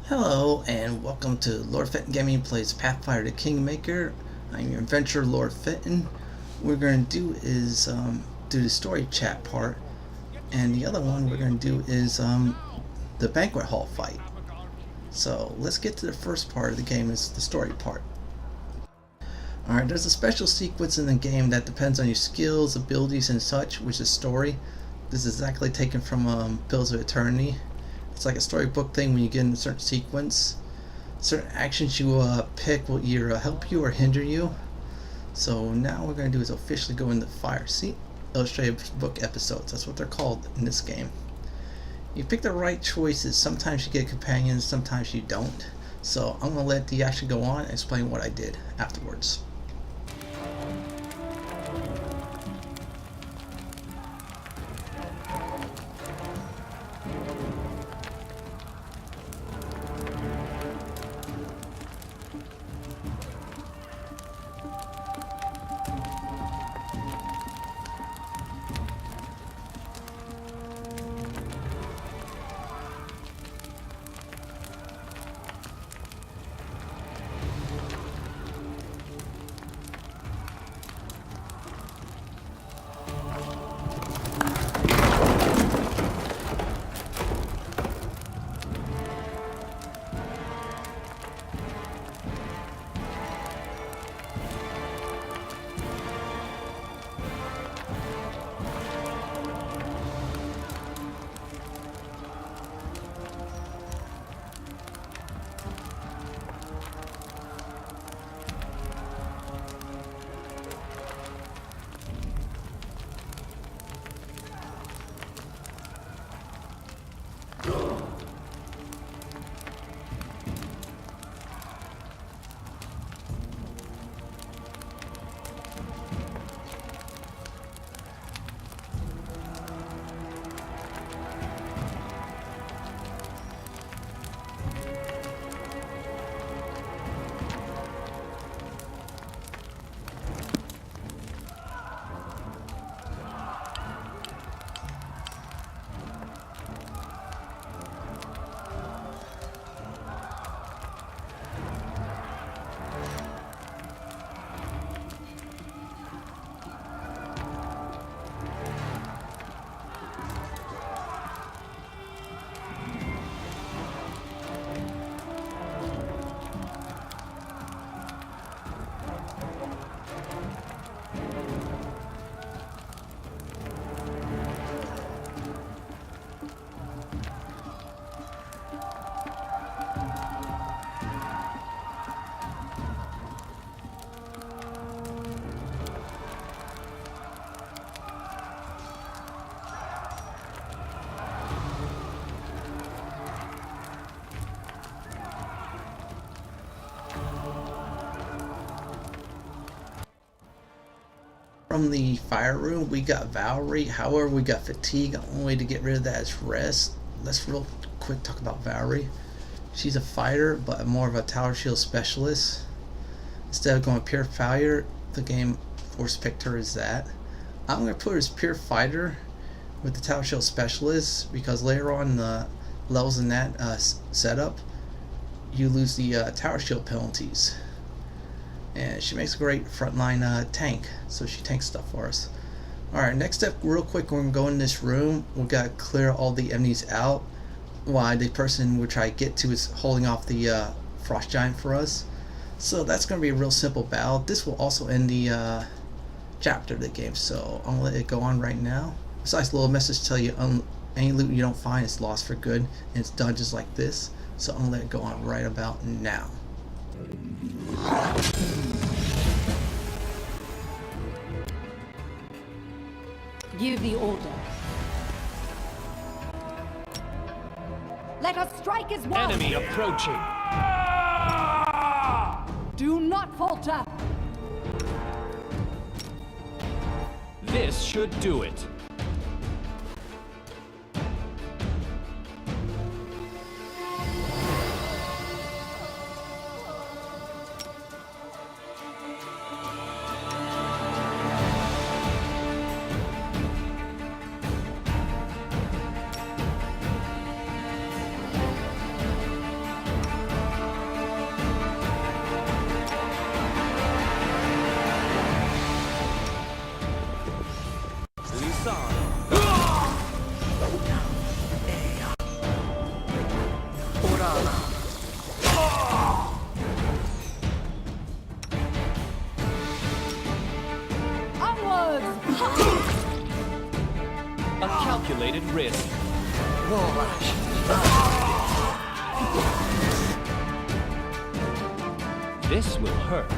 Hello and welcome to Lord Fenton Gaming plays Pathfinder the Kingmaker. I'm your adventurer Lord Fenton. What we're going to do is do the story chat part, and the other one we're going to do is the banquet hall fight. So let's get to the first part of the game, is the story part. Alright, there's a special sequence in the game that depends on your skills, abilities and such, which is story. This is exactly taken from Bills of Eternity. It's like a storybook thing. When you get in a certain sequence, certain actions you pick will either help you or hinder you. So now what we're going to do is officially go into Fire. See? Illustrated book episodes. That's what they're called in this game. You pick the right choices. Sometimes you get companions, sometimes you don't. So I'm going to let the action go on and explain what I did afterwards. From the fire room, we got Valerie. However, we got fatigue. The only way to get rid of that is rest. Let's real quick talk about Valerie. She's a fighter, but more of a tower shield specialist. Instead of going pure fighter, the game force picked her as that. I'm going to put her as pure fighter with the tower shield specialist, because later on in the levels in that setup, you lose the tower shield penalties. And she makes a great frontline tank, so she tanks stuff for us. Alright, next step, real quick, we're going to go in this room. We've got to clear all the enemies out while the person we're trying to get to is holding off the frost giant for us. So that's going to be a real simple battle. This will also end the chapter of the game, so I'm going to let it go on right now. Besides, a little message to tell you any loot you don't find is lost for good, and it's done just like this. So I'm going to let it go on right about now. Give the order. Let us strike as one. Enemy approaching. Do not falter. This should do it. Onwards! A calculated risk. This will hurt.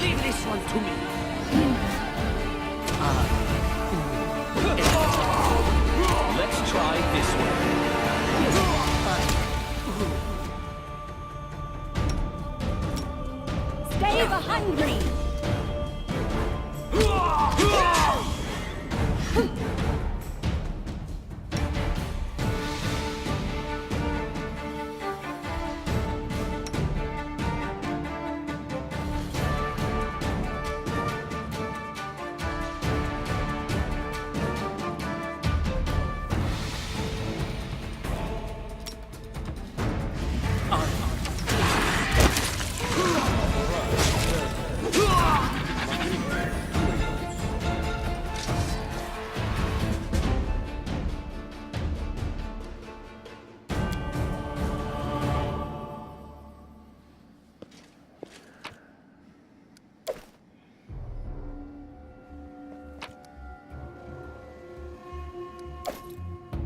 Leave this one to me. Let's try this one. Stay behind me!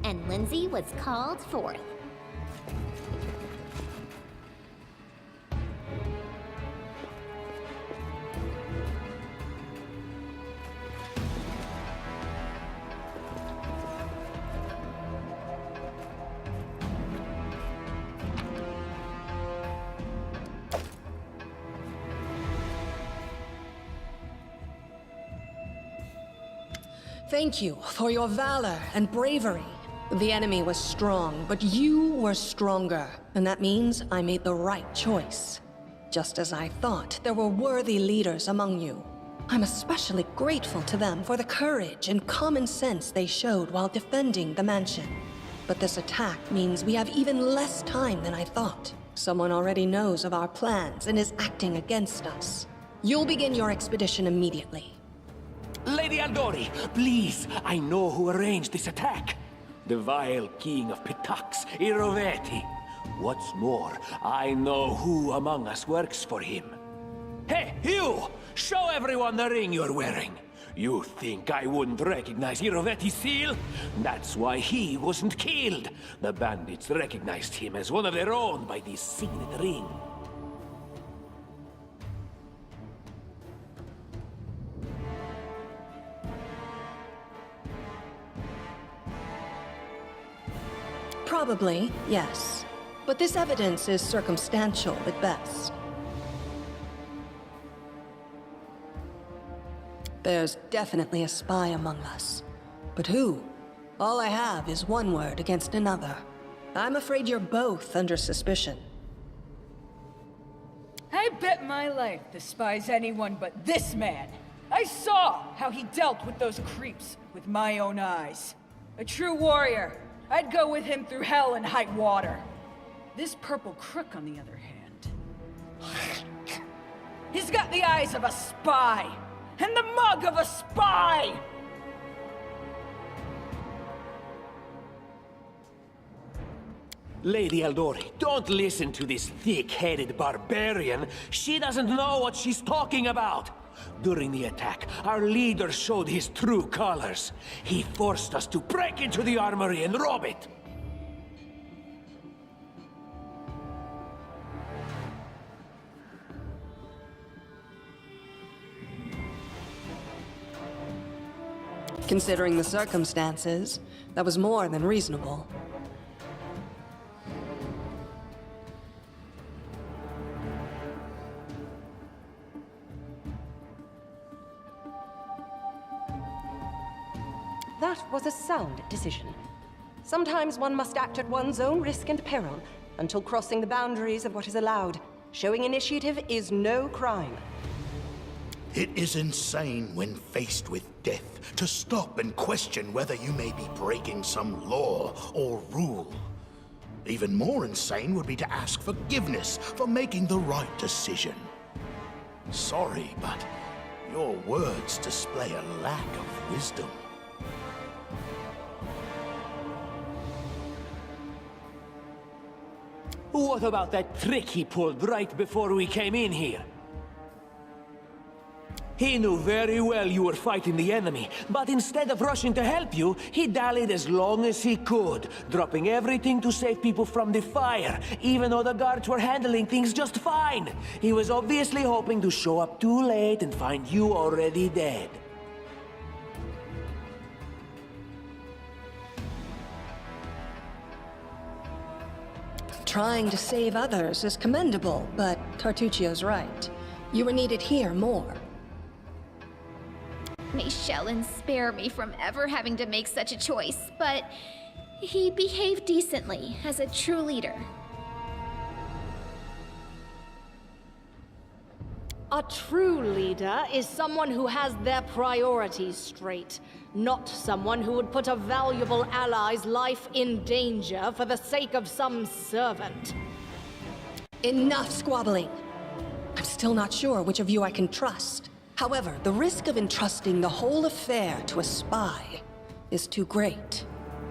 And Lindsay was called forth. Thank you for your valor and bravery. The enemy was strong, but you were stronger, and that means I made the right choice. Just as I thought, there were worthy leaders among you. I'm especially grateful to them for the courage and common sense they showed while defending the mansion. But this attack means we have even less time than I thought. Someone already knows of our plans and is acting against us. You'll begin your expedition immediately. Lady Aldori, please, I know who arranged this attack. The vile king of Pitax, Iroveti. What's more, I know who among us works for him. Hey, you! Show everyone the ring you're wearing. You think I wouldn't recognize Iroveti's seal? That's why he wasn't killed. The bandits recognized him as one of their own by this signet ring. Probably, yes. But this evidence is circumstantial at best. There's definitely a spy among us. But who? All I have is one word against another. I'm afraid you're both under suspicion. I bet my life despise anyone but this man. I saw how he dealt with those creeps with my own eyes. A true warrior. I'd go with him through hell and high water. This purple crook, on the other hand... He's got the eyes of a spy! And the mug of a spy! Lady Aldori, don't listen to this thick-headed barbarian. She doesn't know what she's talking about. During the attack, our leader showed his true colors. He forced us to break into the armory and rob it. Considering the circumstances, that was more than reasonable. That was a sound decision. Sometimes one must act at one's own risk and peril, until crossing the boundaries of what is allowed. Showing initiative is no crime. It is insane when faced with death to stop and question whether you may be breaking some law or rule. Even more insane would be to ask forgiveness for making the right decision. Sorry, but your words display a lack of wisdom. What about that trick he pulled right before we came in here? He knew very well you were fighting the enemy, but instead of rushing to help you, he dallied as long as he could, dropping everything to save people from the fire, even though the guards were handling things just fine. He was obviously hoping to show up too late and find you already dead. Trying to save others is commendable, but Tartuccio's right. You were needed here more. May Shellen spare me from ever having to make such a choice, but he behaved decently as a true leader. A true leader is someone who has their priorities straight, not someone who would put a valuable ally's life in danger for the sake of some servant. Enough squabbling. I'm still not sure which of you I can trust. However, the risk of entrusting the whole affair to a spy is too great.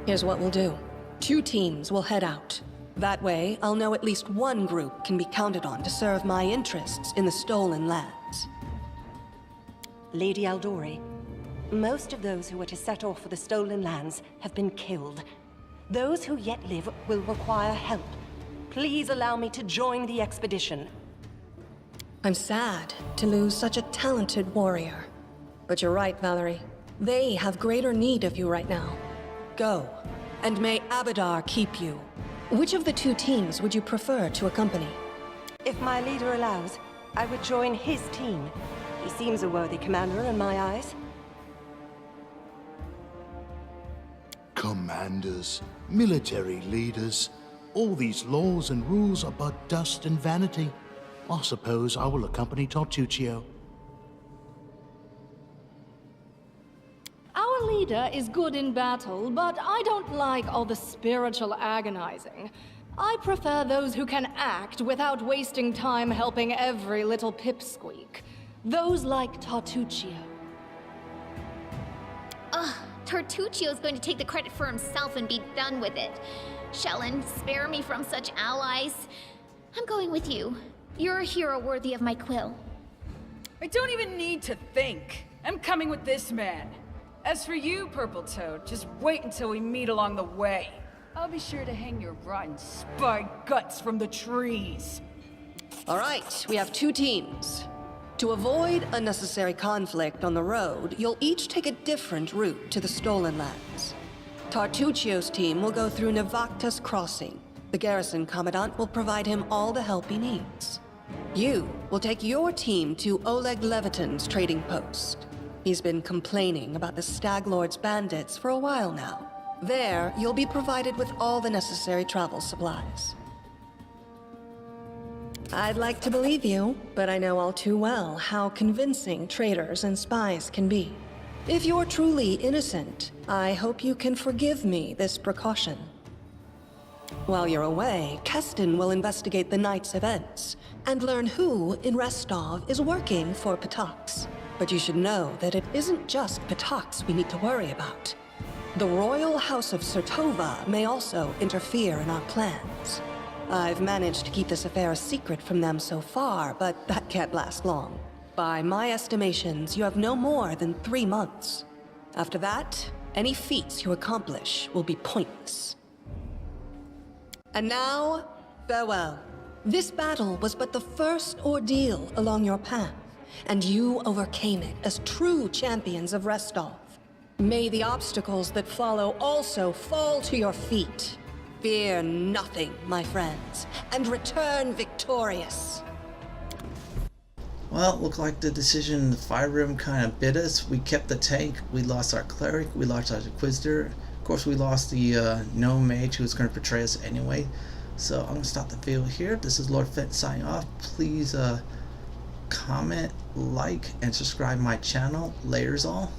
Here's what we'll do. 2 teams will head out. That way, I'll know at least one group can be counted on to serve my interests in the stolen lands. Lady Aldori, most of those who were to set off for the stolen lands have been killed. Those who yet live will require help. Please allow me to join the expedition. I'm sad to lose such a talented warrior. But you're right, Valerie. They have greater need of you right now. Go, and may Abadar keep you. Which of the 2 teams would you prefer to accompany? If my leader allows, I would join his team. He seems a worthy commander in my eyes. Commanders, military leaders, all these laws and rules are but dust and vanity. I suppose I will accompany Tartuccio. Our leader is good in battle, but I don't like all the spiritual agonizing. I prefer those who can act without wasting time helping every little pipsqueak. Those like Tartuccio. Ugh, Tartuccio's going to take the credit for himself and be done with it. Shellen, spare me from such allies. I'm going with you. You're a hero worthy of my quill. I don't even need to think. I'm coming with this man. As for you, Purple Toad, just wait until we meet along the way. I'll be sure to hang your rotten spy guts from the trees. All right, we have 2 teams. To avoid unnecessary conflict on the road, you'll each take a different route to the stolen lands. Tartuccio's team will go through Navacta's crossing. The garrison commandant will provide him all the help he needs. You will take your team to Oleg Leviton's trading post. He's been complaining about the Stag Lord's bandits for a while now. There, you'll be provided with all the necessary travel supplies. I'd like to believe you, but I know all too well how convincing traitors and spies can be. If you're truly innocent, I hope you can forgive me this precaution. While you're away, Keston will investigate the night's events and learn who in Restov is working for Patax. But you should know that it isn't just Patax we need to worry about. The Royal House of Sertova may also interfere in our plans. I've managed to keep this affair a secret from them so far, but that can't last long. By my estimations, you have no more than 3 months. After that, any feats you accomplish will be pointless. And now, farewell. This battle was but the first ordeal along your path, and you overcame it as true champions of Restov. May the obstacles that follow also fall to your feet. Fear nothing, my friends, and return victorious. Well, looked like the decision in the fire room kind of bit us. We kept the tank, we lost our cleric, we lost our inquisitor. Of course, we lost the gnome mage who was going to betray us anyway. So I'm going to stop the video here. This is Lord Fenton signing off. Please comment, like, and subscribe my channel. Layers all.